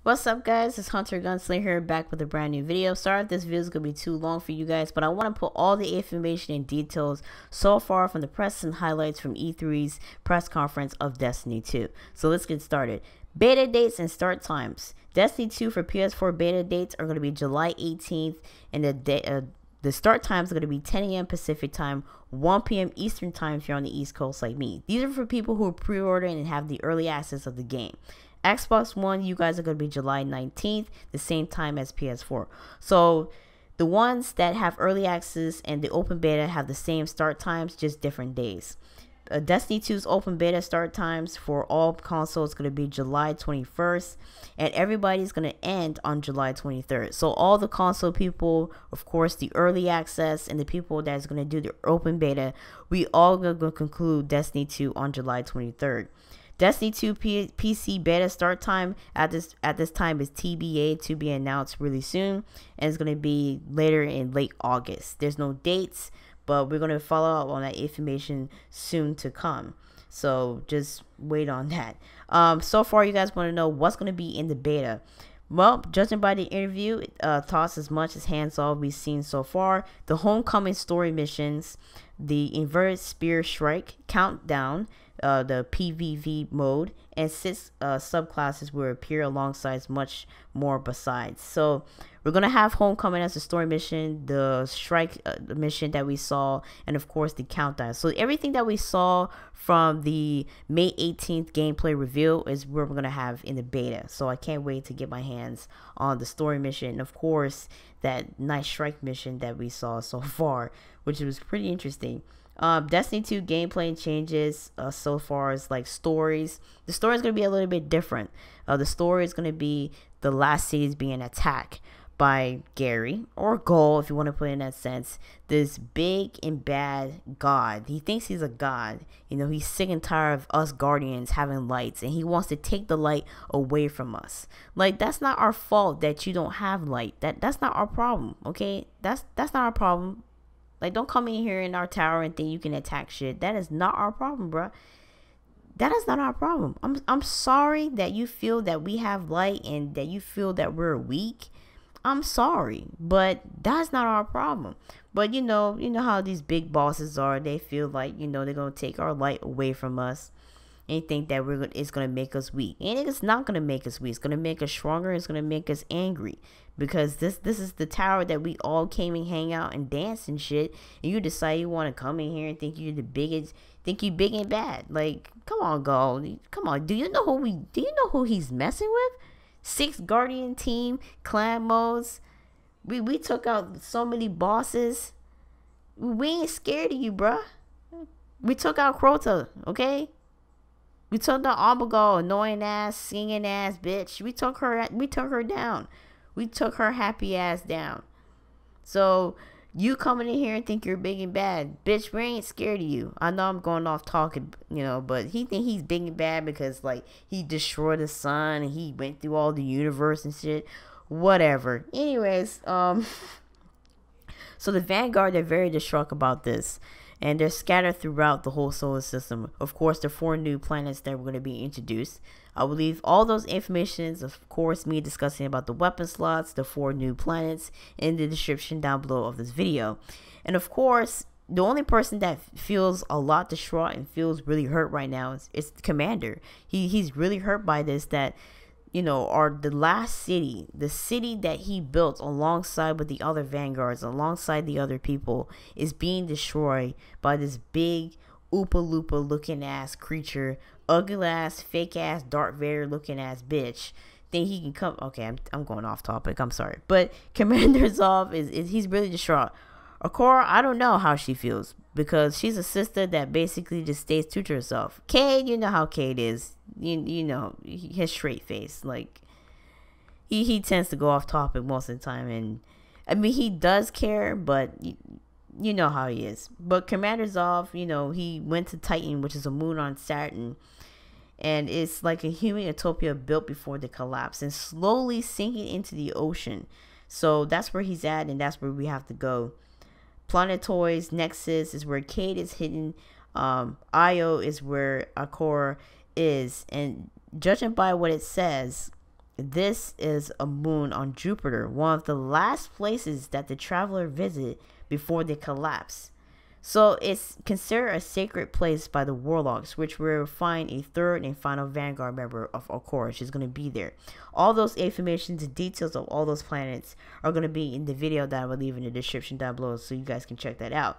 What's up, guys? It's Hunter Gunslinger here, back with a brand new video. Sorry if this video is going to be too long for you guys, but I want to put all the information and details so far from the press and highlights from E3's press conference of Destiny 2. So let's get started. Beta dates and start times. Destiny 2 for PS4 beta dates are going to be July 18th, and the start times are going to be 10 a.m. Pacific time, 1 p.m. Eastern time if you're on the East Coast like me. These are for people who are pre-ordering and have the early access of the game. Xbox One, you guys are going to be July 19th, the same time as PS4. So the ones that have early access and the open beta have the same start times, just different days. Destiny 2's open beta start times for all consoles is going to be July 21st, and everybody's going to end on July 23rd. So all the console people, of course, the early access, and the people that's going to do the open beta, we all going to conclude Destiny 2 on July 23rd. Destiny 2 PC beta start time at this time is TBA, to be announced really soon, and it's going to be later in late August. There's no dates, but we're going to follow up on that information soon to come. So just wait on that. So far, you guys want to know what's going to be in the beta. Well, judging by the interview, thoughts as much as hands-off we've seen so far. The Homecoming story missions, the Inverted Spear Strike, Countdown, the PvP mode, and 6 subclasses will appear alongside much more besides. So we're going to have Homecoming as a story mission, the Strike mission that we saw, and of course the Countdown. So everything that we saw from the May 18th gameplay reveal is what we're going to have in the beta. So I can't wait to get my hands on the story mission, and of course that nice Strike mission that we saw so far, which was pretty interesting. Destiny 2 gameplay changes so far as like stories. The story is going to be a little bit different. The story is going to be the last cities being attacked by Gary, or Goal if you want to put it in that sense, this big and bad god. He thinks he's a god. You know, he's sick and tired of us Guardians having lights, and he wants to take the light away from us. Like, that's not our fault that you don't have light. That's not our problem, okay? That's not our problem. Like, don't come in here in our tower and think you can attack shit. That is not our problem, bruh. That is not our problem. I'm sorry that you feel that we have light and that you feel that we're weak. I'm sorry, but that's not our problem. But you know how these big bosses are. They feel like, they're gonna take our light away from us and think that it's gonna make us weak. And it's not gonna make us weak. It's gonna make us stronger. It's gonna make us angry, because this is the tower that we all came and hang out and dance and shit. And you decide you want to come in here and think you're the biggest, think you big and bad. Like, come on, Gold. Come on. Do you know who he's messing with? 6 Guardian team, clan modes. We took out so many bosses. We ain't scared of you, bruh. We took out Crota, okay? We took out Armagal, annoying ass, singing ass bitch. We took her down. We took her happy ass down. So you coming in here and think you're big and bad, bitch? We ain't scared of you. I know I'm going off talking, but he think he's big and bad because like he destroyed the sun and he went through all the universe and shit. Whatever. Anyways, so the Vanguard, they're very distraught about this, and they're scattered throughout the whole solar system. Of course, the 4 new planets that were going to be introduced. I will leave all those informations, of course, me discussing about the weapon slots, the 4 new planets, in the description down below of this video. And of course, the only person that feels a lot distraught and feels really hurt right now is the Commander. He's really hurt by this, that the last city, the city that he built alongside with the other Vanguards, alongside the other people, is being destroyed by this big Oopa Loopa looking ass creature, ugly ass, fake ass, Darth Vader looking ass bitch. Think he can come? Okay, I'm going off topic. I'm sorry, but Commander Zov he's really distraught. Akora, I don't know how she feels, because she's a sister that basically just stays true to herself. Cade, you know how Cade is. You know, his straight face. Like, he tends to go off topic most of the time, and I mean, he does care, but you know how he is. But Commander Zov, he went to Titan, which is a moon on Saturn, and it's like a human utopia built before the collapse and slowly sinking into the ocean. So that's where he's at, and that's where we have to go. Planetoids Nexus is where Cade is hidden. Io is where Akora is, and judging by what it says, this is a moon on Jupiter, one of the last places that the traveler visit before they collapse. So it's considered a sacred place by the warlocks, which will find a third and final Vanguard member of course. She's going to be there. All those informations and details of all those planets are going to be in the video that I will leave in the description down below, so you guys can check that out.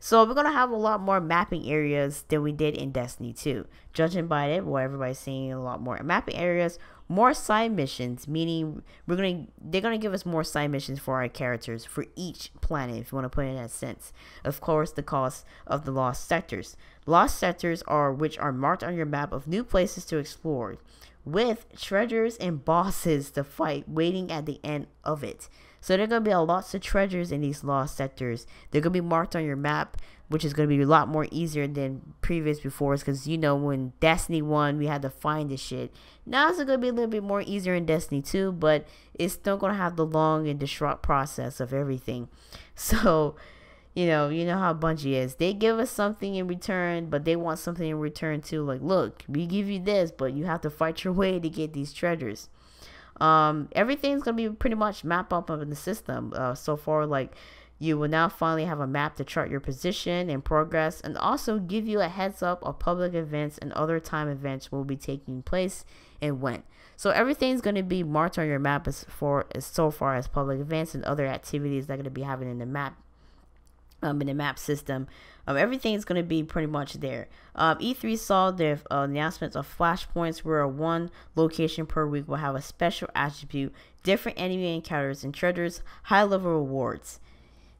So we're going to have a lot more mapping areas than we did in Destiny 2. Judging by it, well, everybody's seeing a lot more mapping areas, more side missions, meaning they're going to give us more side missions for our characters for each planet, if you want to put it in that sense. Of course, the cost of the lost sectors. Lost sectors are which are marked on your map of new places to explore, with treasures and bosses to fight waiting at the end of it. So there are going to be lots of treasures in these lost sectors. They're going to be marked on your map, which is going to be a lot more easier than previous before. Because, you know, when Destiny 1, we had to find this shit. Now it's going to be a little bit more easier in Destiny 2, but it's still going to have the long and disrupt process of everything. So, you know how Bungie is. They give us something in return, but they want something in return too. Like, look, we give you this, but you have to fight your way to get these treasures. Everything's gonna be pretty much mapped up in the system. So far, like, you will now finally have a map to chart your position and progress, and also give you a heads up of public events and other time events will be taking place and when. So everything's going to be marked on your map so far as public events and other activities that are going to be happening in the map. In the map system, everything's going to be pretty much there. E3 saw the announcements of flashpoints, where one location per week will have a special attribute, different enemy encounters and treasures, high level rewards.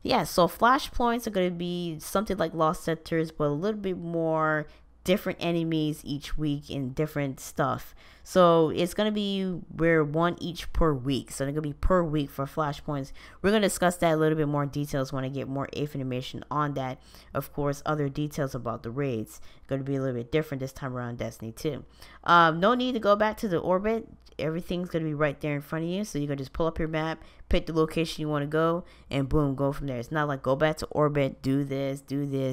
Yeah, so flashpoints are going to be something like lost sectors, but a little bit more different enemies each week and different stuff. So it's going to be where one each per week. So they're going to be per week for flashpoints. We're going to discuss that a little bit more in details when I get more information on that. Of course, other details about the raids going to be a little bit different this time around Destiny 2. No need to go back to the orbit. Everything's going to be right there in front of you. So you're going to just pull up your map, pick the location you want to go, and boom, go from there. It's not like go back to orbit, do this,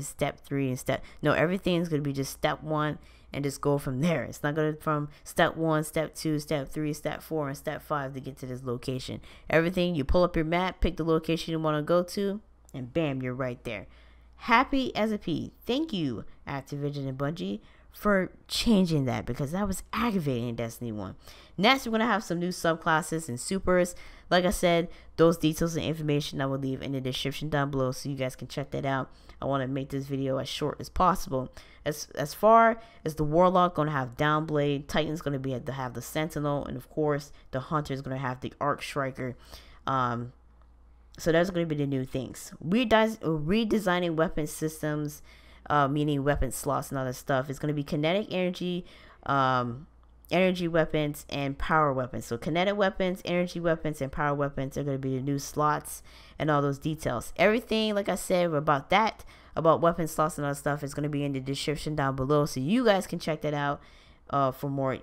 step 3 and step. No, everything's going to be just step 1 and just go from there. It's not going to from step 1, step 2, step 3, step 4, and step 5 to get to this location. Everything, you pull up your map, pick the location you want to go to, and bam, you're right there. Happy as a pea. Thank you, Activision and Bungie, for changing that, because that was aggravating in Destiny 1. Next, we're going to have some new subclasses and supers. Like I said, those details and information I will leave in the description down below, so you guys can check that out. I want to make this video as short as possible. As far as the Warlock, going to have Downblade, Titan's going to be to have the Sentinel, and of course the Hunter is going to have the Arc Striker. So that's going to be the new things. Redesigning weapon systems, meaning weapon slots and other stuff. It's going to be kinetic energy, energy weapons, and power weapons. So kinetic weapons, energy weapons, and power weapons are going to be the new slots and all those details. Everything, like I said, about that, about weapon slots and other stuff, is going to be in the description down below, so you guys can check that out for more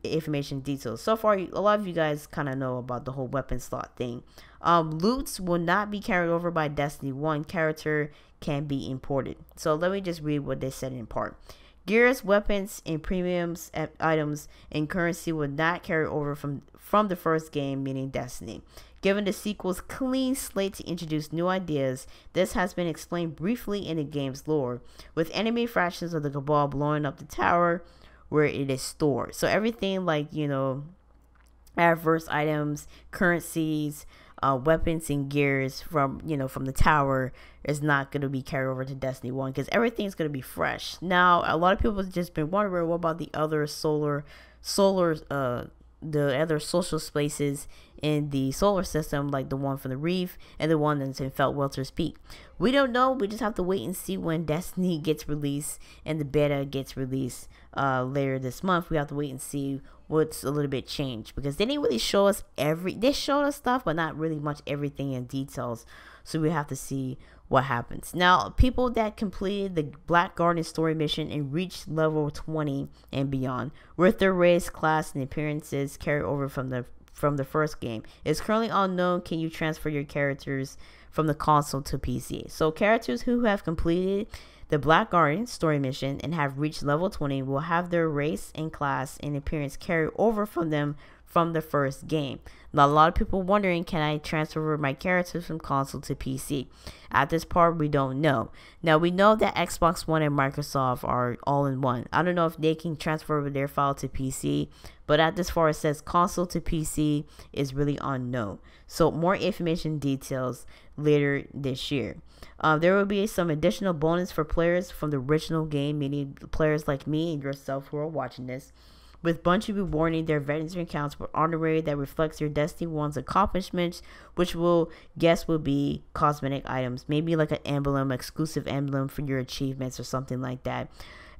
information details. So far, a lot of you guys kind of know about the whole weapon slot thing. Loots will not be carried over by Destiny 1 character, can be imported. So let me just read what they said in part. Gears, weapons, and premiums items and currency will not carry over from the first game, meaning Destiny. Given the sequel's clean slate to introduce new ideas, this has been explained briefly in the game's lore, with enemy fractions of the Cabal blowing up the tower where it is stored. So everything like, you know, adverse items, currencies, weapons and gears from the tower is not going to be carried over to Destiny 1, because everything's going to be fresh. Now, a lot of people have just been wondering, what about the other the other social spaces in the solar system, like the one from the Reef and the one that's in Feltwelter's Peak? We don't know. We just have to wait and see when Destiny gets released and the beta gets released later this month. We have to wait and see what's a little bit changed, because they didn't really show us they showed us stuff, but not really much everything in details. So we have to see what happens. Now, people that completed the Black Garden story mission and reached level 20 and beyond, with their race, class, and appearances carried over from the first game, it's currently unknown. Can you transfer your characters from the console to PC? So characters who have completed the Black Garden story mission and have reached level 20 will have their race and class and appearance carried over from them from the first game. Now, a lot of people wondering, can I transfer my characters from console to PC? At this part, we don't know. Now, we know that Xbox One and Microsoft are all in one. I don't know if they can transfer their file to PC, but at this far, it says console to PC is really unknown. So more information details later this year. There will be some additional bonus for players from the original game, meaning players like me and yourself who are watching this, with Bungie rewarding their veteran accounts with honorary that reflects your Destiny 1's accomplishments, which will be cosmetic items, maybe like an emblem, exclusive emblem for your achievements or something like that.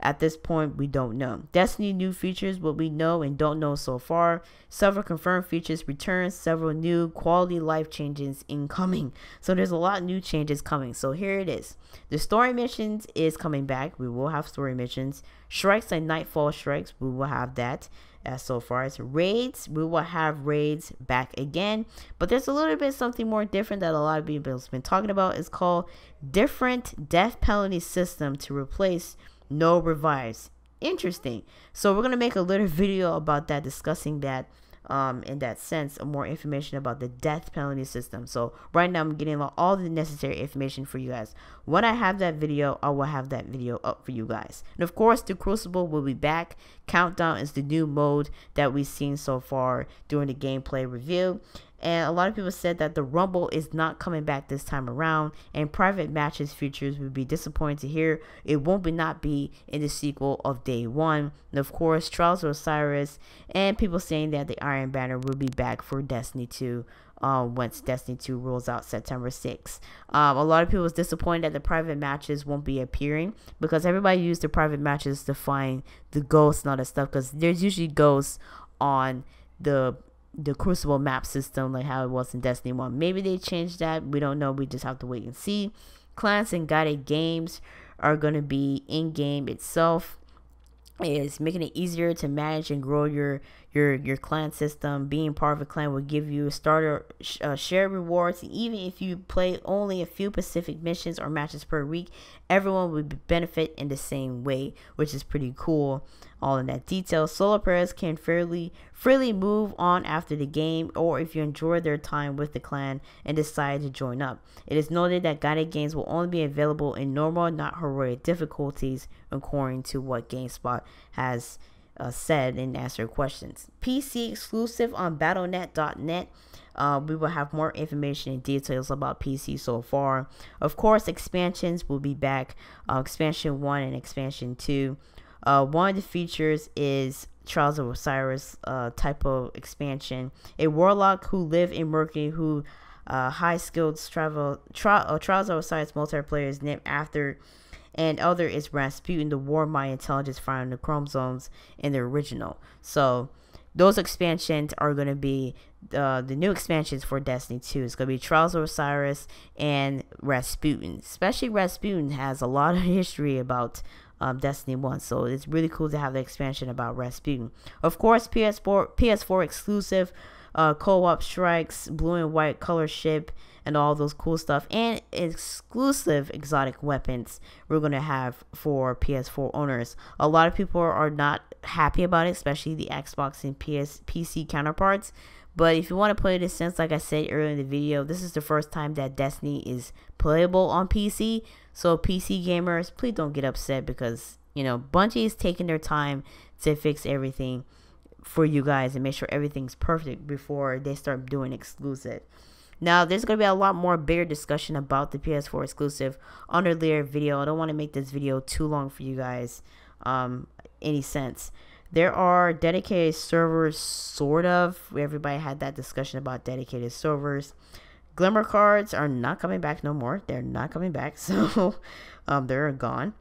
At this point, we don't know. Destiny new features, what we know and don't know so far. Several confirmed features return, several new quality life changes incoming. So there's a lot of new changes coming. So here it is. The story missions is coming back. We will have story missions. Strikes and Nightfall strikes, we will have that. As so far as raids, we will have raids back again. But there's a little bit something more different that a lot of people have been talking about. It's called different death penalty system to replace no revives. Interesting. So we're going to make a little video about that, discussing that in that sense, more information about the death penalty system. So right now I'm getting all the necessary information for you guys. When I have that video, I will have that video up for you guys. And of course, the Crucible will be back. Countdown is the new mode that we've seen so far during the gameplay review. And a lot of people said that the Rumble is not coming back this time around, and private matches features would be disappointing to hear. It won't not be in the sequel of Day 1. And of course, Trials of Osiris, and people saying that the Iron Banner will be back for Destiny 2 once Destiny 2 rolls out September 6th. A lot of people was disappointed that the private matches won't be appearing, because everybody used the private matches to find the ghosts and all that stuff, because there's usually ghosts on the Crucible map system, like how it was in Destiny 1. Maybe they changed that. We don't know. We just have to wait and see. Clans and guided games are going to be in-game itself. It's making it easier to manage and grow your clan system. Being part of a clan will give you starter share rewards. Even if you play only a few specific missions or matches per week, everyone would benefit in the same way, which is pretty cool. All in that detail. Solo players can freely move on after the game, or if you enjoy their time with the clan and decide to join up. It is noted that guided games will only be available in normal, not heroic difficulties, according to what GameSpot has said and answered questions. PC exclusive on Battle.net. We will have more information and details about PC so far. Of course, expansions will be back. Expansion 1 and Expansion 2. One of the features is Trials of Osiris type of expansion. A warlock who live in Mercury, who high skilled Trials of Osiris multiplayer is named after, and other is Rasputin, the war mind intelligence found in the chromosomes in the original. So those expansions are going to be the new expansions for Destiny 2. It's going to be Trials of Osiris and Rasputin. Especially Rasputin has a lot of history about Destiny 1, so it's really cool to have the expansion about Rasputin. Of course, PS4 exclusive co-op strikes, blue and white color ship, and all those cool stuff, and exclusive exotic weapons we're gonna have for PS4 owners. A lot of people are not happy about it, especially the Xbox and PC counterparts. But if you want to play this, since like I said earlier in the video, this is the first time that Destiny is playable on PC. So PC gamers, please don't get upset, because Bungie is taking their time to fix everything for you guys and make sure everything's perfect before they start doing exclusive. Now, there's going to be a lot more bigger discussion about the PS4 exclusive on a later video. I don't want to make this video too long for you guys, any sense. There are dedicated servers, sort of. Everybody had that discussion about dedicated servers. Glimmer cards are not coming back no more. They're not coming back, so they're gone.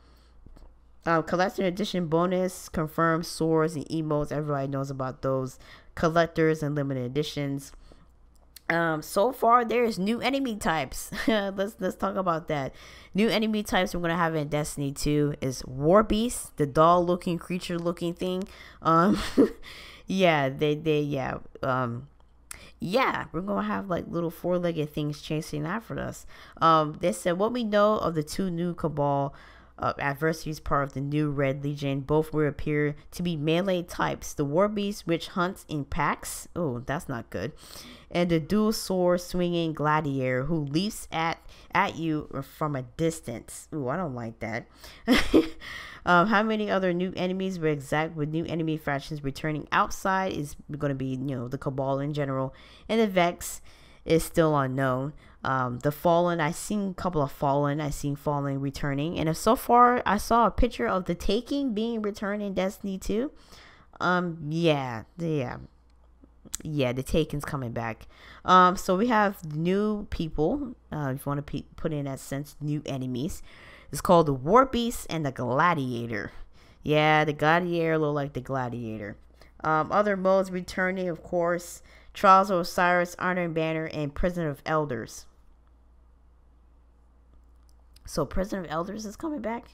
Collector edition bonus, confirmed swords and emotes. Everybody knows about those. Collectors and limited editions. So far there's new enemy types. let's talk about that. New enemy types we're gonna have in Destiny 2 is War Beast, the doll looking creature looking thing. Yeah, yeah, we're gonna have like little four-legged things chasing after us. They said what we know of the two new Cabal adversaries part of the new Red Legion. Both will appear to be melee types. The War Beast, which hunts in packs. Oh, that's not good. And the dual sword swinging gladiator who leaps at you from a distance. Ooh, I don't like that. How many other new enemies were exact with new enemy factions returning outside is going to be, you know, the Cabal in general. And the Vex is still unknown. The Fallen, I seen a couple of Fallen. I seen Fallen returning, and so far I saw a picture of the Taking being returned in Destiny 2. Yeah, the Taking's coming back. So we have new people. If you want to put in that sense, new enemies. It's called the War Beast and the Gladiator. Yeah, the Gladiator look like the Gladiator. Other modes returning, of course, Trials of Osiris, Iron Banner, and Prison of Elders. So Prison of Elders is coming back.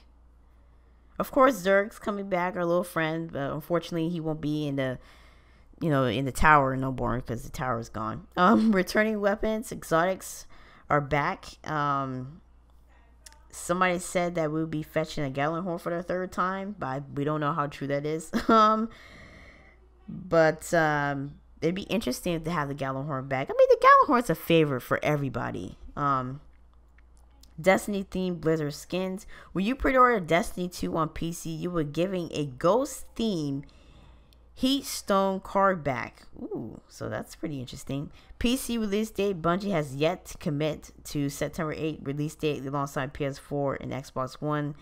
Of course, Zerg's coming back, our little friend, but unfortunately he won't be in the, you know, in the tower no more because the tower is gone. Returning weapons, exotics are back. Somebody said that we'll be fetching a Gjallarhorn for the third time, but we don't know how true that is. It'd be interesting to have the Gjallarhorn back. I mean, the Gjallarhorn's a favorite for everybody. Destiny themed Blizzard skins. When you pre-order Destiny 2 on PC, you were giving a ghost theme Heatstone card back. Ooh, so that's pretty interesting. PC release date, Bungie has yet to commit to September 8th release date alongside PS4 and Xbox One.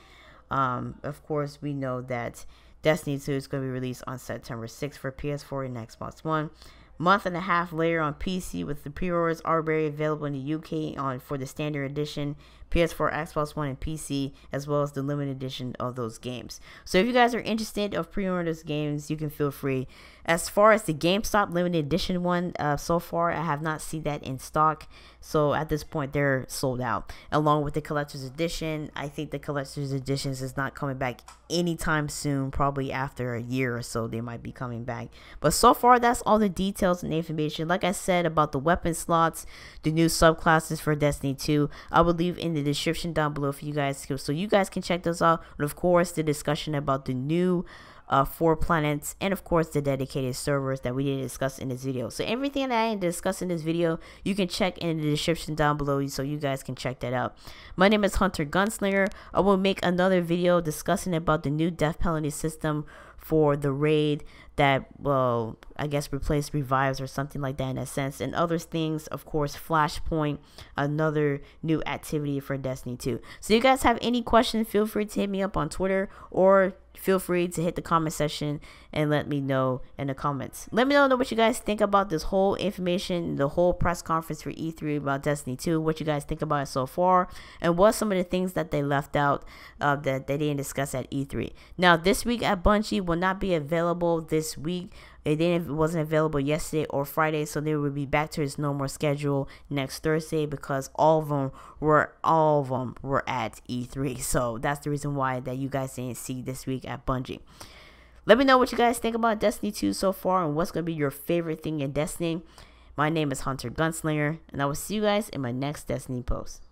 Of course, we know that Destiny 2 is going to be released on September 6th for PS4 and Xbox One. Month and a half later on PC, with the pre-orders already available in the UK for the standard edition, PS4, Xbox One, and PC, as well as the limited edition of those games. So if you guys are interested of pre-ordering those games, you can feel free. As far as the GameStop limited edition one, so far I have not seen that in stock. So at this point, they're sold out. Along with the collector's edition, I think the collector's editions is not coming back anytime soon. Probably after a year or so, they might be coming back. But so far, that's all the details and information. Like I said about the weapon slots, the new subclasses for Destiny 2, I will leave in the description down below for you guys, so you guys can check those out. And of course, the discussion about the new 4 planets, and of course the dedicated servers that we didn't discuss in this video. So everything that I didn't discuss in this video, you can check in the description down below, so you guys can check that out. My name is Hunter Gunslinger. I will make another video discussing about the new death penalty system for the raid that, well, I guess replace revives or something like that in a sense, and other things. Of course, Flashpoint, another new activity for Destiny 2. So you guys have any questions, feel free to hit me up on Twitter, or feel free to hit the comment section and let me know in the comments. Let me know what you guys think about this whole information, the whole press conference for E3 about Destiny 2, what you guys think about it so far, and what some of the things that they left out that they didn't discuss at E3. Now, this week at Bungie will not be available this week. It wasn't available yesterday or Friday, so they will be back to its normal schedule next Thursday, because all of them were at E3. So that's the reason why that you guys didn't see this week at Bungie. Let me know what you guys think about Destiny 2 so far, and what's going to be your favorite thing in Destiny. My name is Hunter Gunslinger, and I will see you guys in my next Destiny post.